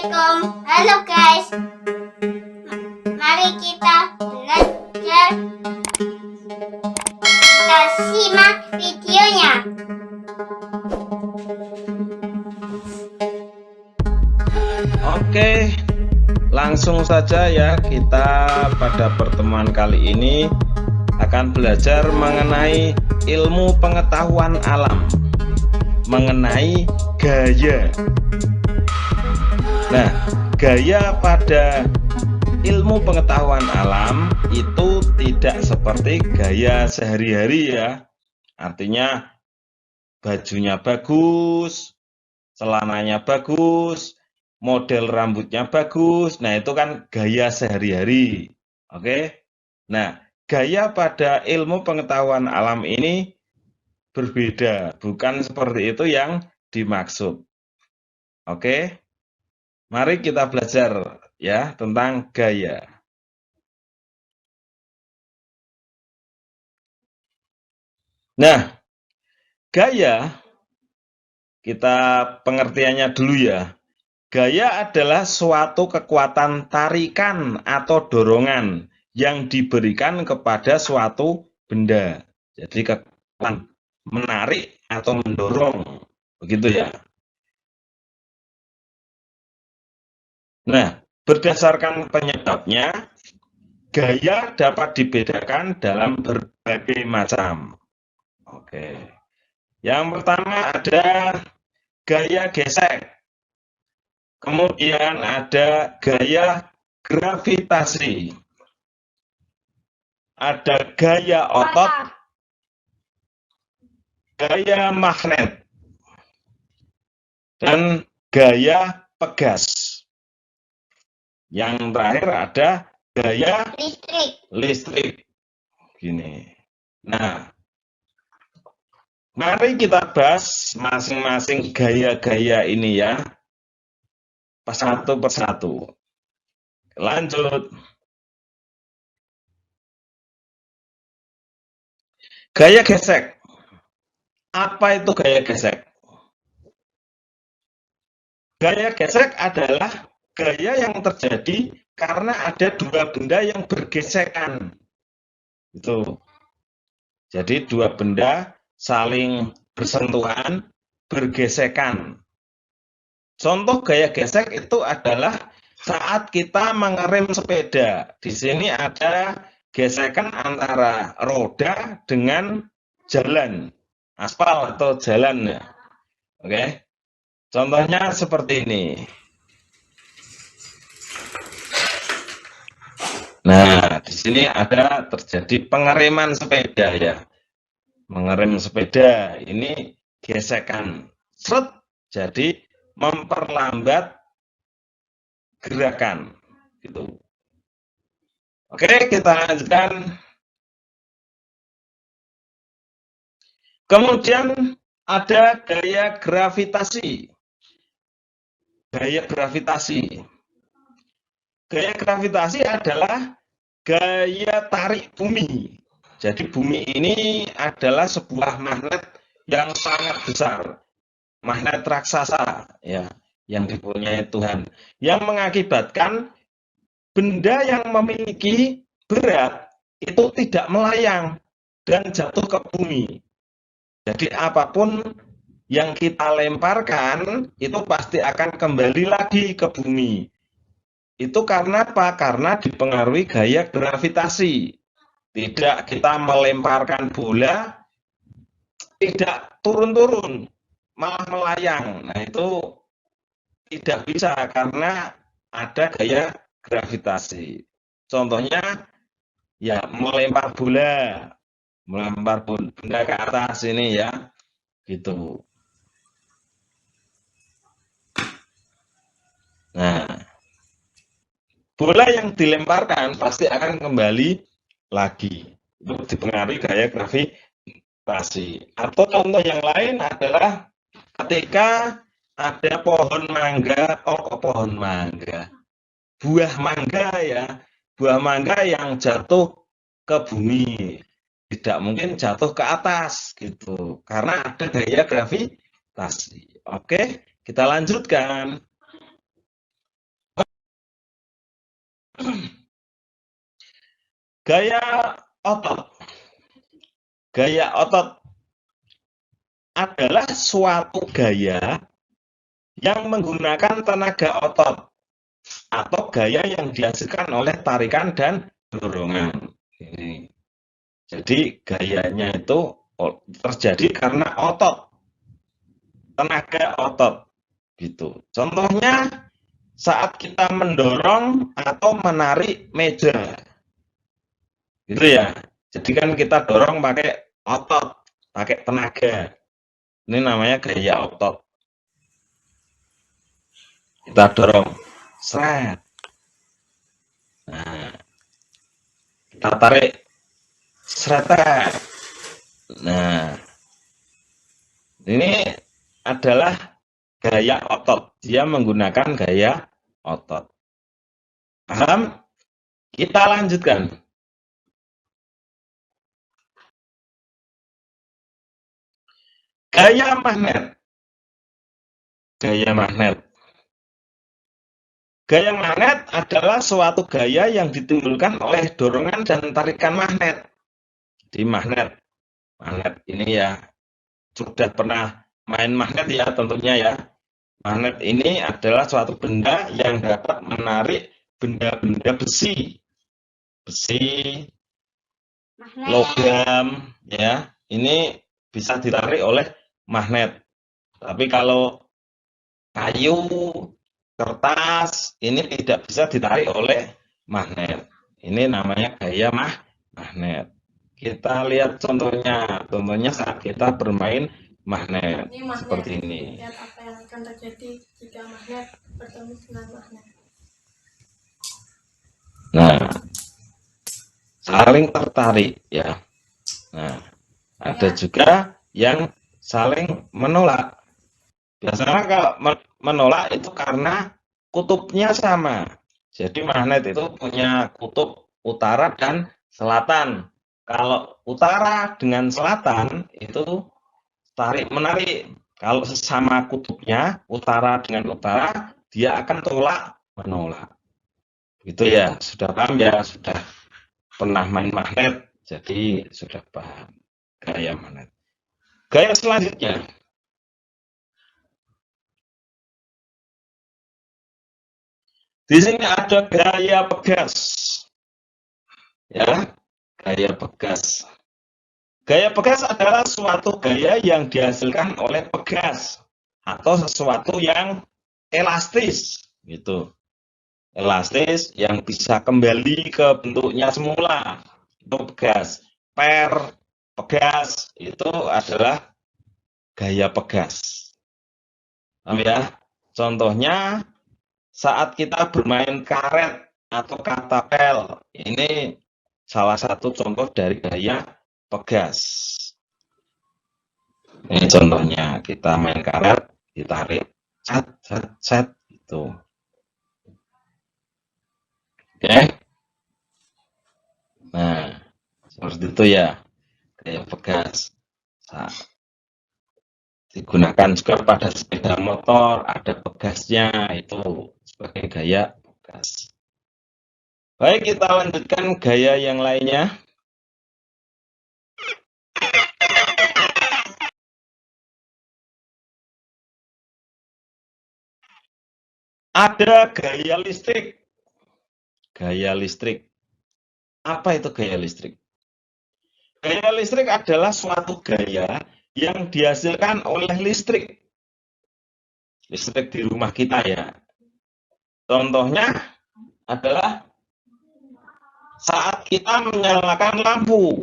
Assalamualaikum. Halo guys. Mari kita belajar. Kita simak videonya. Oke, langsung saja ya, kita pada pertemuan kali ini akan belajar mengenai ilmu pengetahuan alam, mengenai gaya. Nah, gaya pada ilmu pengetahuan alam itu tidak seperti gaya sehari-hari ya. Artinya bajunya bagus, celananya bagus, model rambutnya bagus. Nah, itu kan gaya sehari-hari. Oke. Nah, gaya pada ilmu pengetahuan alam ini berbeda, bukan seperti itu yang dimaksud. Oke. Mari kita belajar ya tentang gaya. Nah, gaya kita pengertiannya dulu ya. Gaya adalah suatu kekuatan tarikan atau dorongan yang diberikan kepada suatu benda. Jadi kekuatan menarik atau mendorong, begitu ya. Nah, berdasarkan penyebabnya, gaya dapat dibedakan dalam berbagai macam. Oke. Yang pertama ada gaya gesek. Kemudian ada gaya gravitasi. Ada gaya otot, gaya magnet, dan gaya pegas. Yang terakhir ada gaya listrik. Gini. Nah, mari kita bahas masing-masing gaya-gaya ini ya, satu persatu. Lanjut. Gaya gesek. Apa itu gaya gesek? Gaya gesek adalah gaya yang terjadi karena ada dua benda yang bergesekan. Itu. Jadi dua benda saling bersentuhan, bergesekan. Contoh gaya gesek itu adalah saat kita mengerem sepeda. Di sini ada gesekan antara roda dengan jalan, aspal atau jalan ya. Oke. Contohnya seperti ini. Nah, di sini ada terjadi pengereman sepeda ya. Mengerem sepeda, ini gesekan. Seret, jadi memperlambat gerakan. Gitu. Oke, kita lanjutkan. Kemudian ada gaya gravitasi. Gaya gravitasi. Gaya gravitasi adalah gaya tarik bumi. Jadi bumi ini adalah sebuah magnet yang sangat besar, magnet raksasa ya, yang dipunyai Tuhan, yang mengakibatkan benda yang memiliki berat itu tidak melayang dan jatuh ke bumi. Jadi apapun yang kita lemparkan itu pasti akan kembali lagi ke bumi. Itu karena apa? Karena dipengaruhi gaya gravitasi. Tidak kita melemparkan bola, tidak turun-turun, malah melayang. Nah itu tidak bisa karena ada gaya gravitasi. Contohnya ya melempar bola, melempar benda ke atas ini ya, gitu. Nah, bola yang dilemparkan pasti akan kembali lagi. Itu dipengaruhi gaya gravitasi. Atau contoh yang lain adalah ketika ada pohon mangga, pohon mangga, buah mangga ya, buah mangga yang jatuh ke bumi, tidak mungkin jatuh ke atas gitu, karena ada gaya gravitasi. Oke, kita lanjutkan. Gaya otot. Gaya otot adalah suatu gaya yang menggunakan tenaga otot atau gaya yang dihasilkan oleh tarikan dan dorongan. Ini. Jadi gayanya itu terjadi karena otot, tenaga otot gitu. Contohnya saat kita mendorong atau menarik meja. Gitu ya. Jadi kan kita dorong pakai otot, pakai tenaga. Ini namanya gaya otot. Kita dorong, seret. Nah, kita tarik, seret. Nah, ini adalah gaya otot. Dia menggunakan gaya otot. Paham? Kita lanjutkan. Gaya magnet. Gaya magnet. Gaya magnet adalah suatu gaya yang ditimbulkan oleh dorongan dan tarikan magnet. Di magnet ini ya sudah pernah main magnet ya tentunya ya. Magnet ini adalah suatu benda yang dapat menarik benda-benda besi, logam ya. Ini bisa ditarik oleh magnet. Tapi kalau kayu, kertas ini tidak bisa ditarik oleh magnet. Ini namanya gaya magnet. Kita lihat contohnya. Contohnya saat kita bermain magnet. Ini magnet. Seperti ini. Lihat apa yang akan terjadi jika magnet bertemu dengan magnet. Nah, saling tertarik ya. Nah, ada juga yang saling menolak. Biasanya kalau menolak itu karena kutubnya sama. Jadi magnet itu punya kutub utara dan selatan. Kalau utara dengan selatan itu tarik menarik. Kalau sesama kutubnya utara dengan utara, dia akan tolak menolak. Itu ya, sudah paham ya, sudah pernah main magnet, jadi sudah paham gaya magnet. Gaya selanjutnya. Di sini ada gaya pegas. Ya, gaya pegas. Gaya pegas adalah suatu gaya yang dihasilkan oleh pegas atau sesuatu yang elastis gitu. Elastis yang bisa kembali ke bentuknya semula. Itu pegas. Pegas itu adalah gaya pegas. Ya, contohnya saat kita bermain karet atau katapel, ini salah satu contoh dari gaya pegas. Ini contohnya, kita main karet, ditarik, set, itu. Oke. Nah, seperti itu ya, gaya pegas. Nah, digunakan juga pada sepeda motor, ada pegasnya, itu sebagai gaya pegas. Baik, kita lanjutkan gaya yang lainnya. Ada gaya listrik. Gaya listrik. Apa itu gaya listrik? Gaya listrik adalah suatu gaya yang dihasilkan oleh listrik. Listrik di rumah kita ya. Contohnya adalah saat kita menyalakan lampu.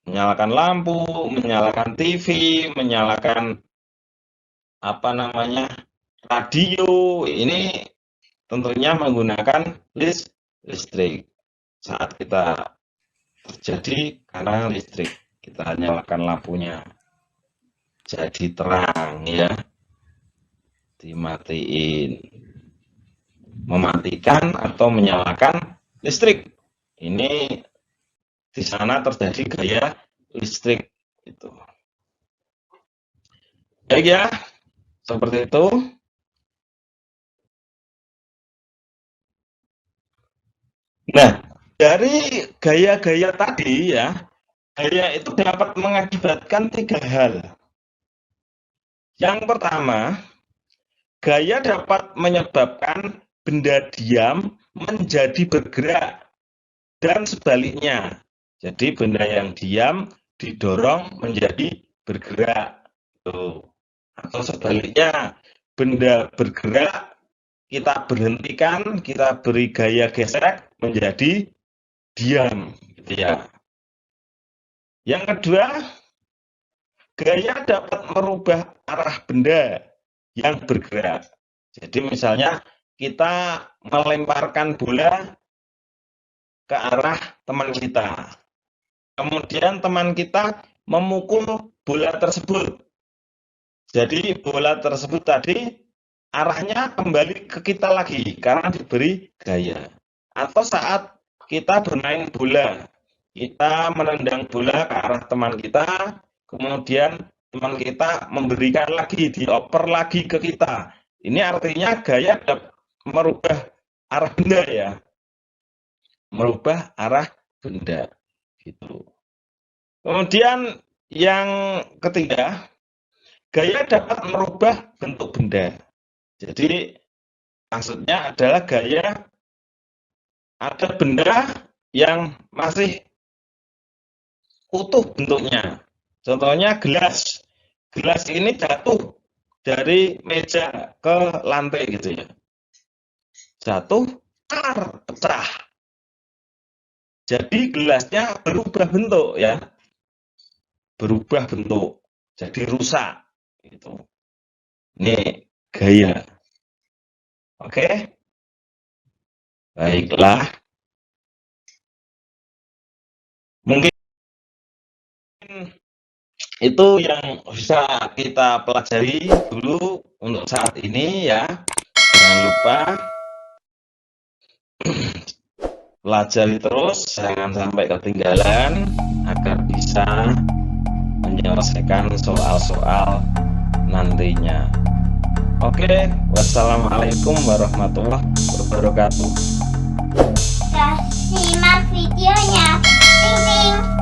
Menyalakan lampu, menyalakan TV, menyalakan apa namanya? Radio. Ini tentunya menggunakan listrik. Saat kita terjadi karena listrik, kita nyalakan lampunya. Jadi terang ya. Dimatiin. Mematikan atau menyalakan listrik. Ini di sana terjadi gaya listrik itu. Baik ya, seperti itu. Nah, dari gaya-gaya tadi ya, gaya itu dapat mengakibatkan 3 hal. Yang pertama, gaya dapat menyebabkan benda diam menjadi bergerak dan sebaliknya. Jadi benda yang diam didorong menjadi bergerak. Tuh. Atau sebaliknya, benda bergerak kita berhentikan, kita beri gaya gesek menjadi diam, gitu ya. Yang kedua, gaya dapat merubah arah benda yang bergerak. Jadi misalnya kita melemparkan bola ke arah teman kita. Kemudian teman kita memukul bola tersebut. Jadi bola tersebut tadi arahnya kembali ke kita lagi karena diberi gaya. Atau saat kita bermain bola, kita menendang bola ke arah teman kita, kemudian teman kita memberikan lagi, dioper lagi ke kita. Ini artinya gaya merubah arah benda ya, merubah arah benda gitu. Kemudian yang ketiga, gaya dapat merubah bentuk benda. Jadi maksudnya adalah gaya ada benda yang masih utuh bentuknya. Contohnya gelas. Gelas ini jatuh dari meja ke lantai gitu ya. Jatuh, pecah. Jadi gelasnya berubah bentuk ya. Berubah bentuk. Jadi rusak gitu. Ini gaya. Oke? Baiklah. Mungkin itu yang bisa kita pelajari dulu untuk saat ini ya. Jangan lupa pelajari terus, jangan sampai ketinggalan agar bisa menyelesaikan soal-soal nantinya. Oke, wassalamualaikum warahmatullahi wabarakatuh. Simak videonya. Ting ting.